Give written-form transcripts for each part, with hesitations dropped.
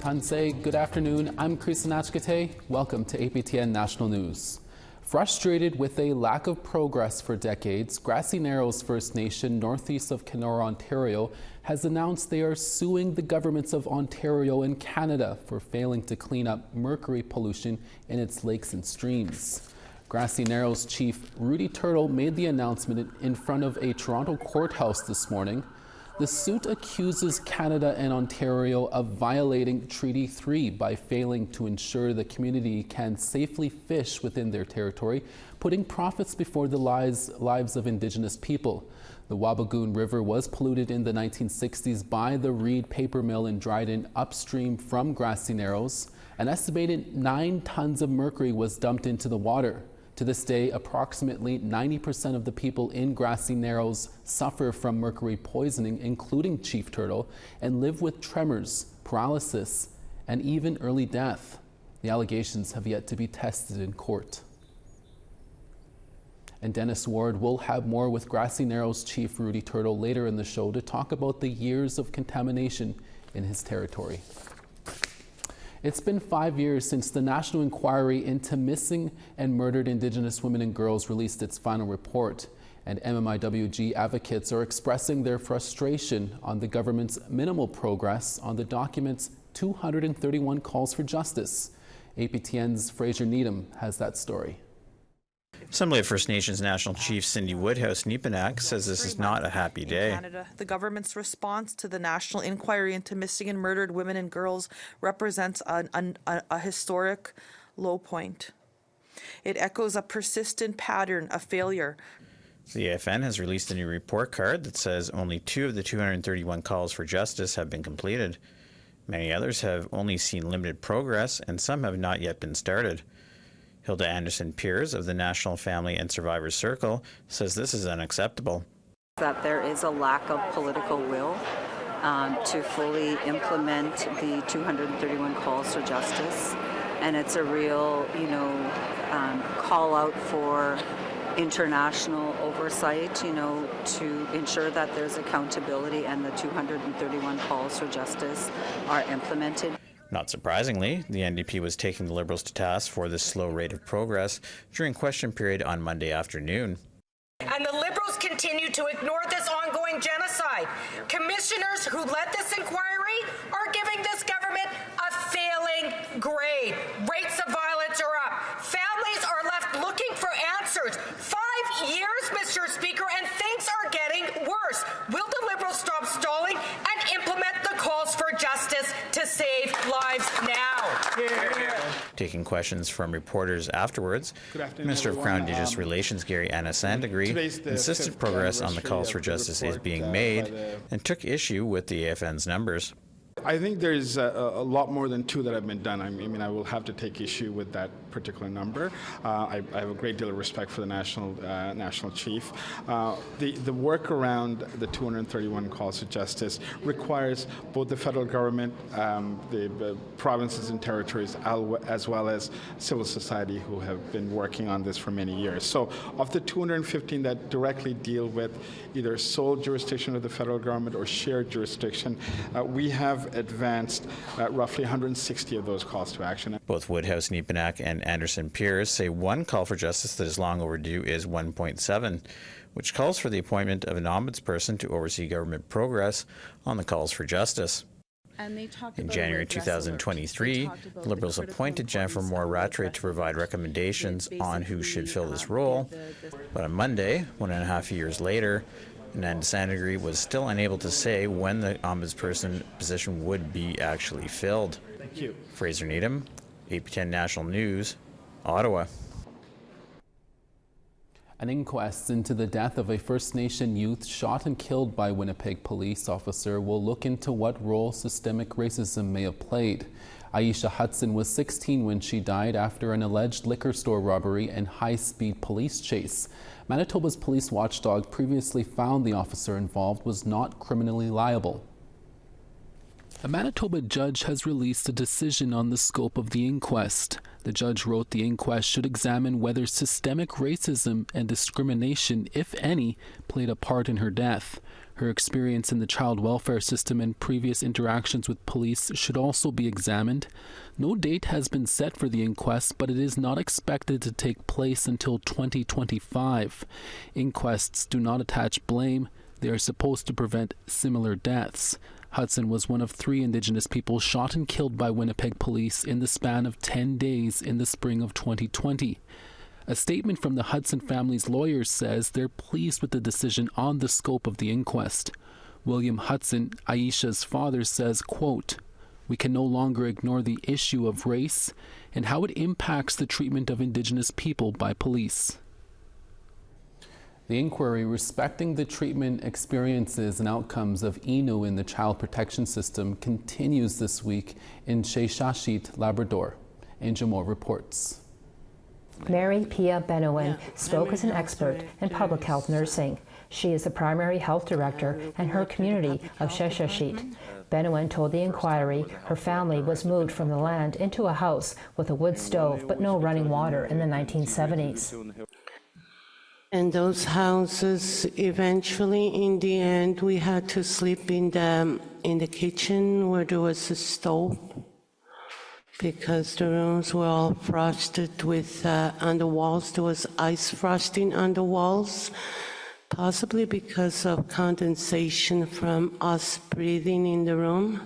Tansei, good afternoon. I'm Creeson Agecoutay. Welcome to APTN National News. Frustrated with a lack of progress for decades, Grassy Narrows First Nation, northeast of Kenora, Ontario, has announced they are suing the governments of Ontario and Canada for failing to clean up mercury pollution in its lakes and streams. Grassy Narrows Chief Rudy Turtle made the announcement in front of a Toronto courthouse this morning. The suit accuses Canada and Ontario of violating Treaty 3 by failing to ensure the community can safely fish within their territory, putting profits before the lives of Indigenous people. The Wabigoon River was polluted in the 1960s by the Reed paper mill in Dryden upstream from Grassy Narrows. An estimated 9 tons of mercury was dumped into the water. To this day, approximately 90% of the people in Grassy Narrows suffer from mercury poisoning, including Chief Turtle, and live with tremors, paralysis, and even early death. The allegations have yet to be tested in court. And Dennis Ward will have more with Grassy Narrows Chief Rudy Turtle later in the show to talk about the years of contamination in his territory. It's been 5 years since the National Inquiry into Missing and Murdered Indigenous Women and Girls released its final report, and MMIWG advocates are expressing their frustration on the government's minimal progress on the document's 231 calls for justice. APTN's Fraser Needham has that story. Assembly of First Nations National Chief Cindy Woodhouse-Nepenak says this is not a happy day. In Canada, the government's response to the National Inquiry into Missing and Murdered Women and Girls represents a historic low point. It echoes a persistent pattern of failure. The AFN has released a new report card that says only 2 of the 231 calls for justice have been completed. Many others have only seen limited progress, and some have not yet been started. Hilda Anderson-Piers of the National Family and Survivors Circle says this is unacceptable. That there is a lack of political will to fully implement the 231 calls for justice, and it's a real, call out for international oversight, to ensure that there's accountability and the 231 calls for justice are implemented. Not surprisingly, the NDP was taking the Liberals to task for this slow rate of progress during question period on Monday afternoon. And the Liberals continue to ignore this ongoing genocide. Commissioners who led this inquiry are giving this government a failing grade. Rates of violence are up. Families are left looking for answers. 5 years, Mr. Speaker, and things are getting worse. Will the Liberals stop stalling and implement the calls for justice to save lives now? Taking questions from reporters afterwards, Minister of Crown Indigenous Relations Gary Anna-Sandagri insisted progress on the calls for justice is being made and took issue with the AFN's numbers. I think there's a lot more than 2 that have been done. I mean, I will have to take issue with that particular number. I have a great deal of respect for the national chief. The work around the 231 calls to justice requires both the federal government, the provinces and territories, as well as civil society who have been working on this for many years. So of the 215 that directly deal with either sole jurisdiction of the federal government or shared jurisdiction, we have advanced roughly 160 of those calls to action. Both Woodhouse-Nepenak and Anderson-Piers say one call for justice that is long overdue is 1.7, which calls for the appointment of an ombudsperson to oversee government progress on the calls for justice. In January 2023, the Liberals appointed Jennifer Moore-Rattray to provide recommendations on who should fill this role. But on Monday, 1.5 years later, Anna-Sandagri was still unable to say when the ombudsperson position would be actually filled. Thank you. Fraser Needham, APTN National News, Ottawa. An inquest into the death of a First Nation youth shot and killed by Winnipeg police officer will look into what role systemic racism may have played. Aisha Hudson was 16 when she died after an alleged liquor store robbery and high-speed police chase. Manitoba's police watchdog previously found the officer involved was not criminally liable. A Manitoba judge has released a decision on the scope of the inquest. The judge wrote the inquest should examine whether systemic racism and discrimination, if any, played a part in her death. Her experience in the child welfare system and previous interactions with police should also be examined. No date has been set for the inquest, but it is not expected to take place until 2025. Inquests do not attach blame. They are supposed to prevent similar deaths. Hudson was one of 3 Indigenous people shot and killed by Winnipeg police in the span of 10 days in the spring of 2020. A statement from the Hudson family's lawyers says they're pleased with the decision on the scope of the inquest. William Hudson, Aisha's father, says, quote, "We can no longer ignore the issue of race and how it impacts the treatment of Indigenous people by police." The inquiry respecting the treatment, experiences and outcomes of Innu in the child protection system continues this week in Sheshashit, Labrador. Angel Moore reports. Mary Pia Benowin spoke as an expert in public health nursing. She is the primary health director in her community of Sheshashit. Benowin told the inquiry her family was moved from the land into a house with a wood stove but no running water in the 1970s. And those houses, eventually, in the end, we had to sleep in the kitchen where there was a stove, because the rooms were all frosted with, on the walls, there was ice frosting on the walls, possibly because of condensation from us breathing in the room.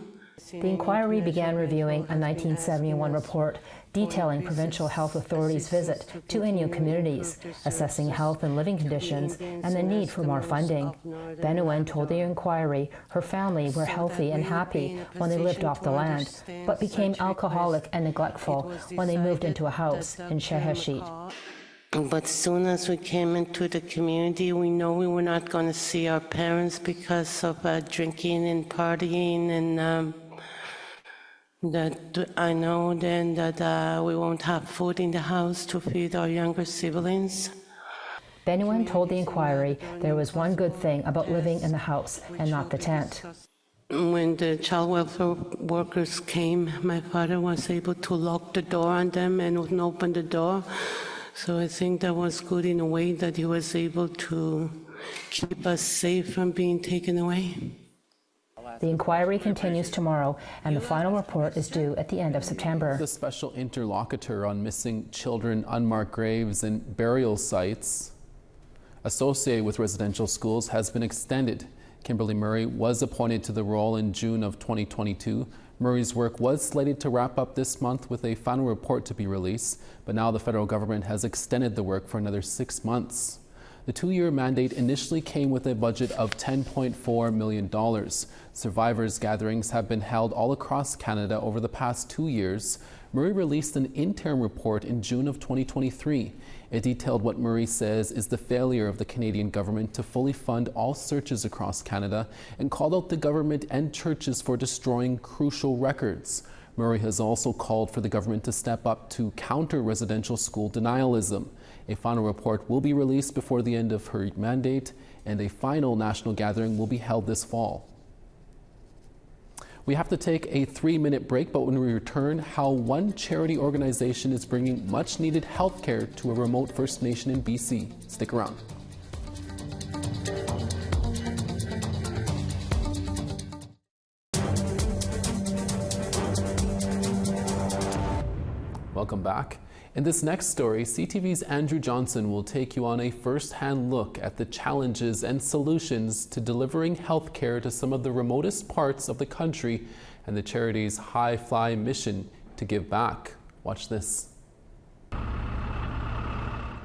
The inquiry began reviewing a 1971 report detailing provincial health authorities' visit to Innu communities, assessing health and living conditions and the need for more funding. Benowin told the inquiry her family were healthy and happy when they lived off the land, but became alcoholic and neglectful when they moved into a house in Sheshashit. But soon as we came into the community, we know we were not going to see our parents because of drinking and partying, and that I know then that we won't have food in the house to feed our younger siblings. Benowin told the inquiry there was one good thing about living in the house and not the tent. When the child welfare workers came, my father was able to lock the door on them and wouldn't open the door. So I think that was good in a way that he was able to keep us safe from being taken away. The inquiry continues tomorrow, and the final report is due at the end of September. The special interlocutor on missing children, unmarked graves, and burial sites associated with residential schools has been extended. Kimberly Murray was appointed to the role in June of 2022. Murray's work was slated to wrap up this month with a final report to be released, but now the federal government has extended the work for another 6 months. The 2-year mandate initially came with a budget of $10.4 million. Survivors gatherings have been held all across Canada over the past 2 years. Murray released an interim report in June of 2023. It detailed what Murray says is the failure of the Canadian government to fully fund all searches across Canada and called out the government and churches for destroying crucial records. Murray has also called for the government to step up to counter residential school denialism. A final report will be released before the end of her mandate, and a final national gathering will be held this fall. We have to take a 3-minute break, but when we return, how one charity organization is bringing much-needed health care to a remote First Nation in BC. Stick around. Welcome back. In this next story, CTV's Andrew Johnson will take you on a first-hand look at the challenges and solutions to delivering health care to some of the remotest parts of the country and the charity's high-fly mission to give back. Watch this.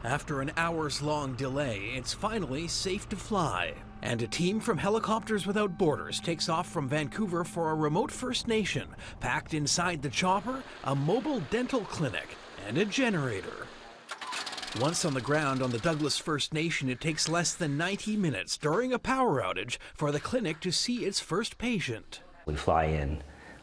After an hours-long delay, it's finally safe to fly. And a team from Helicopters Without Borders takes off from Vancouver for a remote First Nation. Packed inside the chopper, a mobile dental clinic and a generator. Once on the ground on the Douglas First Nation, it takes less than 90 minutes during a power outage for the clinic to see its first patient. We fly in,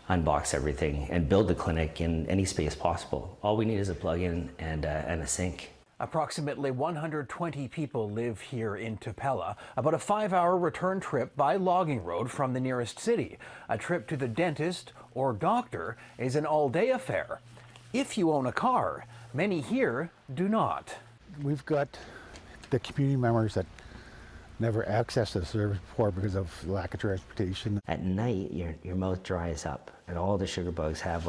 unbox everything, and build the clinic in any space possible. All we need is a plug-in and a sink. Approximately 120 people live here in Tupela, about a 5-hour return trip by logging road from the nearest city. A trip to the dentist or doctor is an all-day affair. If you own a car, many here do not. We've got the community members that never accessed the service before because of lack of transportation. At night, your mouth dries up, and all the sugar bugs have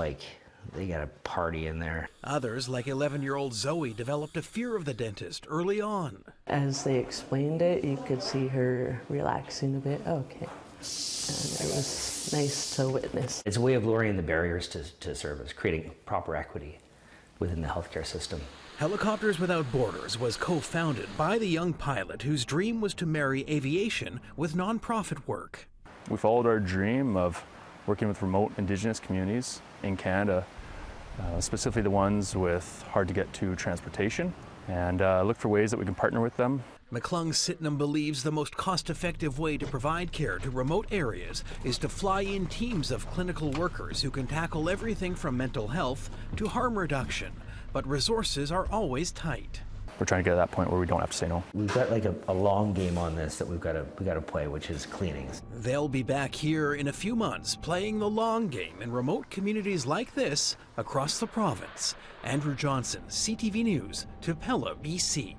they got a party in there. Others, like 11-year-old Zoe, developed a fear of the dentist early on. As they explained it, you could see her relaxing a bit. Okay. And it was nice to witness. It's a way of lowering the barriers to service, creating proper equity within the healthcare system. Helicopters Without Borders was co-founded by the young pilot whose dream was to marry aviation with nonprofit work. We followed our dream of working with remote Indigenous communities in Canada, specifically the ones with hard-to-get-to transportation, and look for ways that we can partner with them. McClung Sydenham believes the most cost-effective way to provide care to remote areas is to fly in teams of clinical workers who can tackle everything from mental health to harm reduction. But resources are always tight. We're trying to get to that point where we don't have to say no. We've got a long game on this that we got to play, which is cleanings. They'll be back here in a few months playing the long game in remote communities like this across the province. Andrew Johnson, CTV News, Tupelo, BC.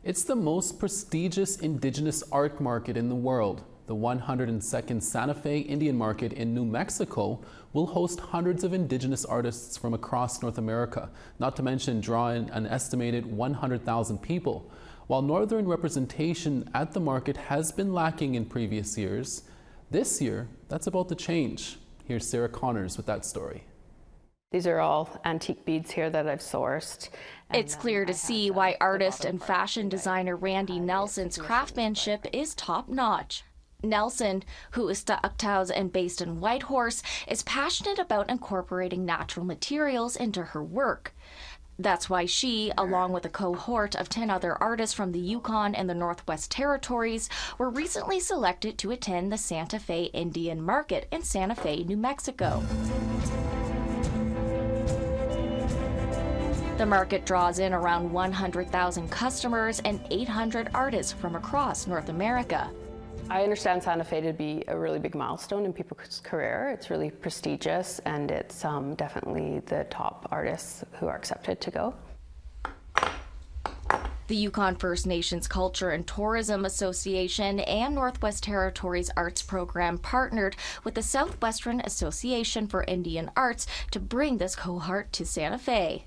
It's the most prestigious Indigenous art market in the world. The 102nd Santa Fe Indian Market in New Mexico will host hundreds of Indigenous artists from across North America, not to mention draw in an estimated 100,000 people. While Northern representation at the market has been lacking in previous years, this year that's about to change. Here's Sarah Connors with that story. These are all antique beads here that I've sourced. It's clear to see why artist and fashion designer Randy Nelson's craftsmanship is top-notch. Nelson, who is Agecoutay and based in Whitehorse, is passionate about incorporating natural materials into her work. That's why she, along with a cohort of 10 other artists from the Yukon and the Northwest Territories, were recently selected to attend the Santa Fe Indian Market in Santa Fe, New Mexico. The market draws in around 100,000 customers and 800 artists from across North America. I understand Santa Fe to be a really big milestone in people's career. It's really prestigious, and it's definitely the top artists who are accepted to go. The Yukon First Nations Culture and Tourism Association and Northwest Territories Arts Program partnered with the Southwestern Association for Indian Arts to bring this cohort to Santa Fe.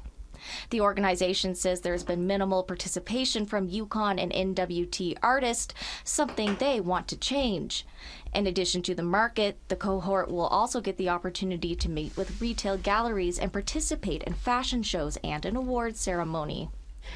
The organization says there's been minimal participation from Yukon and NWT artists, something they want to change. In addition to the market, the cohort will also get the opportunity to meet with retail galleries and participate in fashion shows and an awards ceremony.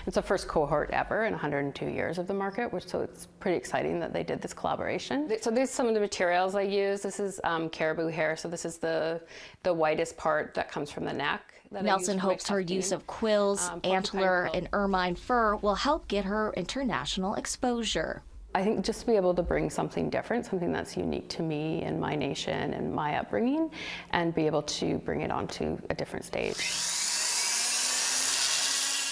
It's the first cohort ever in 102 years of the market, so it's pretty exciting that they did this collaboration. So these are some of the materials I use. This is caribou hair, so this is the whitest part that comes from the neck. Nelson hopes her use of quills, antler, and ermine fur will help get her international exposure. I think just to be able to bring something different, something that's unique to me and my nation and my upbringing, and be able to bring it onto a different stage.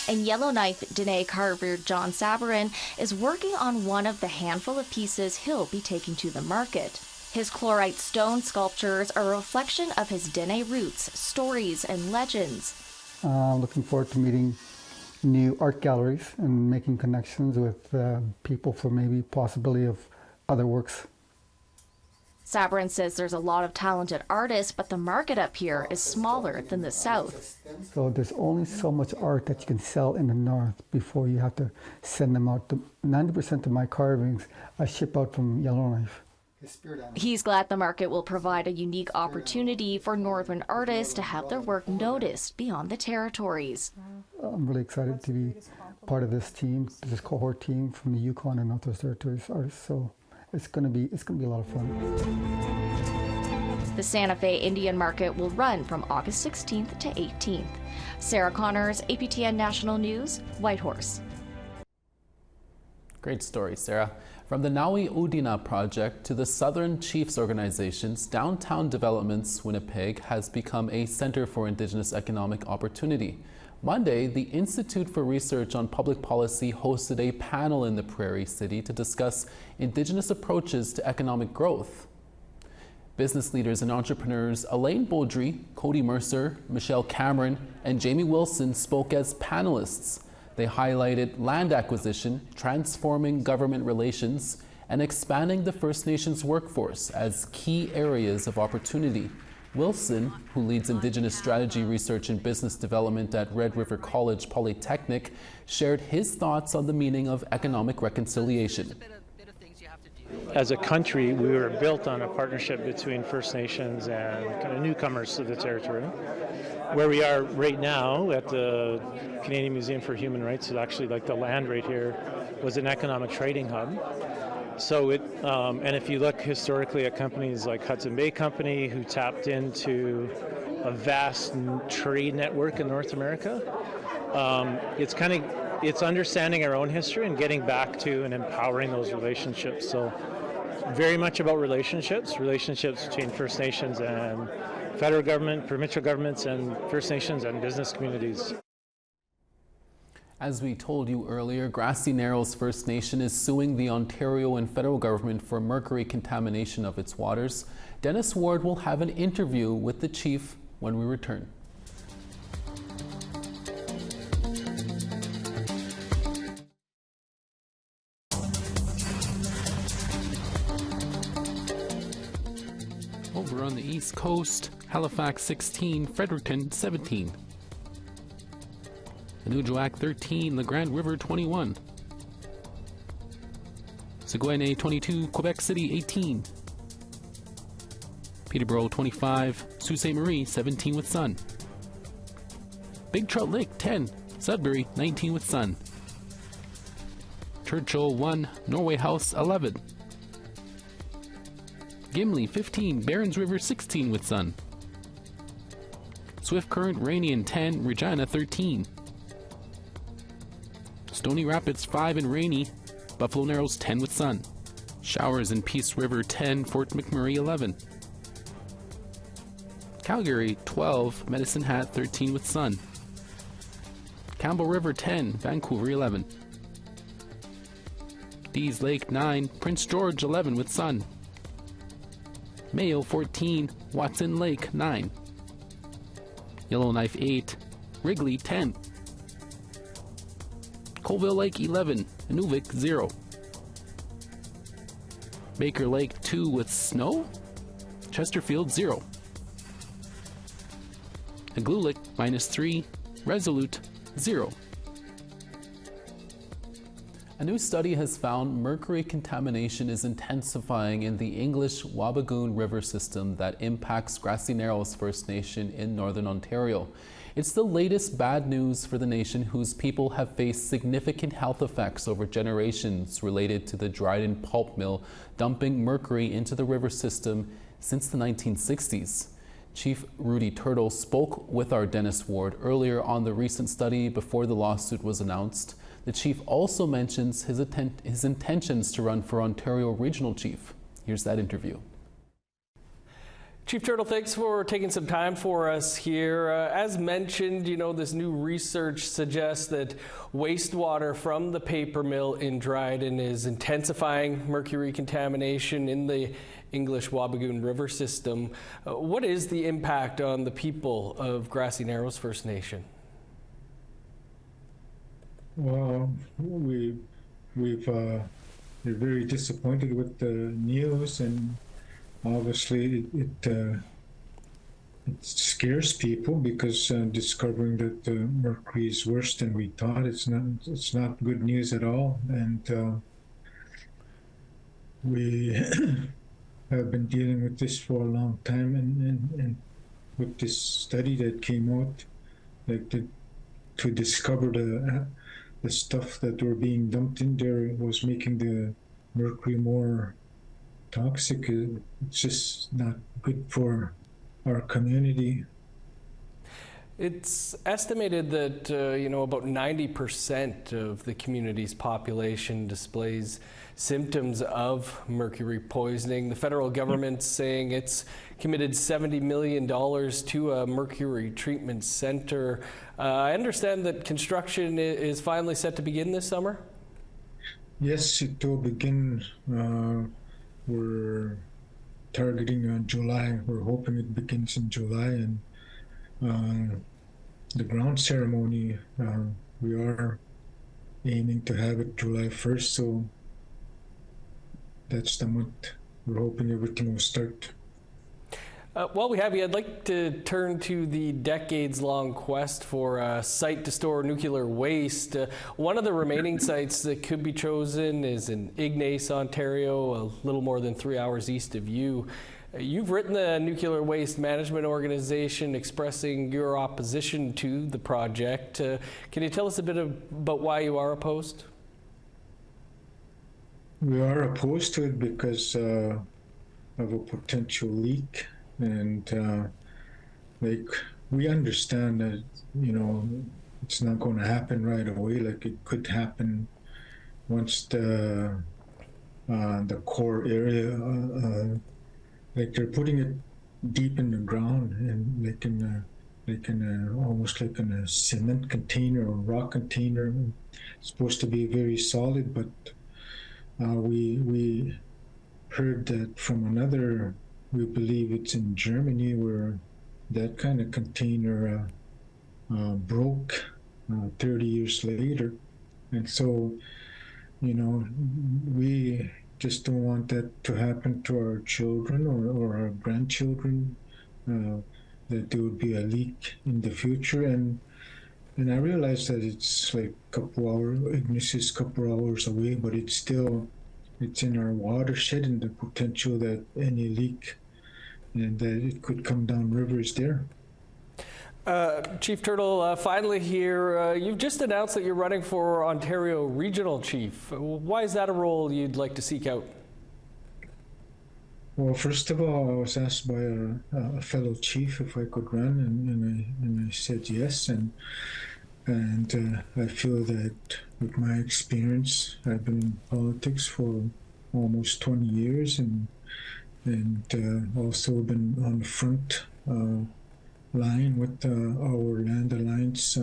In Yellowknife, Dene carver John Sabarin is working on one of the handful of pieces he'll be taking to the market. His chlorite stone sculptures are a reflection of his Dene roots, stories, and legends. Looking forward to meeting new art galleries and making connections with people for maybe possibility of other works. Sabarin says there's a lot of talented artists, but the market up here is smaller than the south. So there's only so much art that you can sell in the north before you have to send them out. 90% of my carvings I ship out from Yellowknife. He's glad the market will provide a unique opportunity for northern artists to have their work noticed beyond the territories. I'm really excited to be part of this team, this cohort team from the Yukon and Northwest Territories artists. So it's going to be a lot of fun. The Santa Fe Indian Market will run from August 16th to 18th. Sarah Connors, APTN National News, Whitehorse. Great story, Sarah. From the Naui Udina project to the Southern Chiefs organizations, downtown developments Winnipeg has become a center for Indigenous economic opportunity. Monday, the Institute for Research on Public Policy hosted a panel in the Prairie City to discuss Indigenous approaches to economic growth. Business leaders and entrepreneurs Elaine Beaudry, Cody Mercer, Michelle Cameron, and Jamie Wilson spoke as panelists. They highlighted land acquisition, transforming government relations, and expanding the First Nations workforce as key areas of opportunity. Wilson, who leads Indigenous strategy research and business development at Red River College Polytechnic, shared his thoughts on the meaning of economic reconciliation. As a country, we were built on a partnership between First Nations and kind of newcomers to the territory. Where we are right now at the Canadian Museum for Human Rights, is actually like the land right here was an economic trading hub. So and if you look historically at companies like Hudson Bay Company, who tapped into a vast trade network in North America, it's understanding our own history and getting back to and empowering those relationships. So very much about relationships between First Nations and federal government, provincial governments, and First Nations and business communities. As we told you earlier, Grassy Narrows First Nation is suing the Ontario and federal government for mercury contamination of its waters. Dennis Ward will have an interview with the chief when we return. Over on the East Coast, Halifax 16, Fredericton 17. Anujoak 13, the Grand River 21. Saguenay 22, Quebec City 18. Peterborough 25, Sault Ste. Marie 17 with sun. Big Trout Lake 10, Sudbury 19 with sun. Churchill 1, Norway House 11. Gimli 15, Barons River 16 with sun. Swift Current rainy and 10, Regina 13. Stony Rapids 5 and rainy, Buffalo Narrows 10 with sun. Showers in Peace River 10, Fort McMurray 11. Calgary 12, Medicine Hat 13 with sun. Campbell River 10, Vancouver 11. Dease Lake 9, Prince George 11 with sun. Mayo 14, Watson Lake 9. Yellowknife 8, Wrigley 10. Colville Lake 11, Inuvik 0. Baker Lake 2 with snow. Chesterfield 0. Igloolik -3, Resolute 0. A new study has found mercury contamination is intensifying in the English Wabigoon River system that impacts Grassy Narrows First Nation in Northern Ontario. It's the latest bad news for the nation, whose people have faced significant health effects over generations related to the Dryden pulp mill dumping mercury into the river system since the 1960s. Chief Rudy Turtle spoke with our Dennis Ward earlier on the recent study before the lawsuit was announced. The chief also mentions his intentions to run for Ontario Regional Chief. Here's that interview. Chief Turtle, thanks for taking some time for us here. As mentioned, this new research suggests that wastewater from the paper mill in Dryden is intensifying mercury contamination in the English Wabigoon River system. What is the impact on the people of Grassy Narrows First Nation? Well, we're very disappointed with the news, and obviously it scares people because discovering that mercury is worse than we thought, it's not good news at all. And we have been dealing with this for a long time, and with this study that came out, to discover the stuff that were being dumped in there was making the mercury more toxic. It's just not good for our community. It's estimated that about 90% of the community's population displays symptoms of mercury poisoning. The federal government's saying it's committed $70 million to a mercury treatment center. I understand that construction is finally set to begin this summer? Yes, it will begin. We're targeting July. We're hoping it begins in July, and the ground ceremony, we are aiming to have it July 1st, so that's the month we're hoping everything will start. While we have you, I'd like to turn to the decades-long quest for a site to store nuclear waste. One of the remaining sites that could be chosen is in Ignace, Ontario, a little more than 3 hours east of you. You've written the Nuclear Waste Management Organization expressing your opposition to the project. Can you tell us a bit about why you are opposed? We are opposed to it because of a potential leak. And like, we understand that, you know, it's not going to happen right away. Like, it could happen once the core area, like they're putting it deep in the ground and almost like in a cement container or rock container. It's supposed to be very solid, but we heard that from another. We believe it's in Germany where that kind of container broke 30 years later. And so, you know, we just don't want that to happen to our children or our grandchildren, that there would be a leak in the future. And I realize that it's like a couple hours, Ignace is a couple hours away, but it's still, it's in our watershed, and the potential that any leak and that it could come down rivers there. Chief Turtle, finally here, you've just announced that you're running for Ontario Regional Chief. Why is that a role you'd like to seek out? Well, first of all, I was asked by a fellow chief if I could run, and I said yes. And I feel that with my experience, I've been in politics for almost 20 years, and also been on the front line with our Land Alliance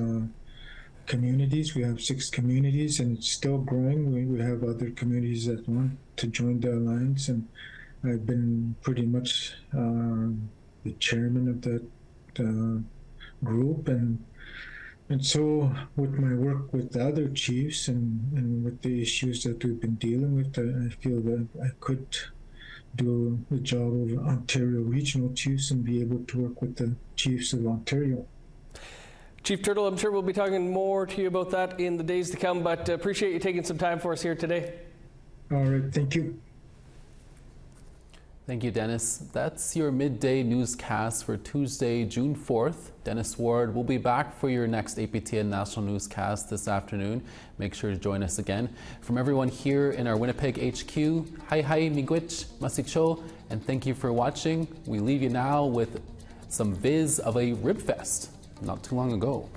communities. We have 6 communities, and it's still growing. We have other communities that want to join the alliance, and I've been pretty much the chairman of that group, and so with my work with the other chiefs and with the issues that we've been dealing with, I feel that I could do the job of Ontario Regional Chiefs and be able to work with the chiefs of Ontario. Chief Turtle, I'm sure we'll be talking more to you about that in the days to come, but appreciate you taking some time for us here today. All right, thank you. Thank you, Dennis. That's your midday newscast for Tuesday, June 4th. Dennis Ward will be back for your next APTN National newscast this afternoon. Make sure to join us again. From everyone here in our Winnipeg HQ, hi miigwech, masikcho, and thank you for watching. We leave you now with some viz of a rib fest not too long ago.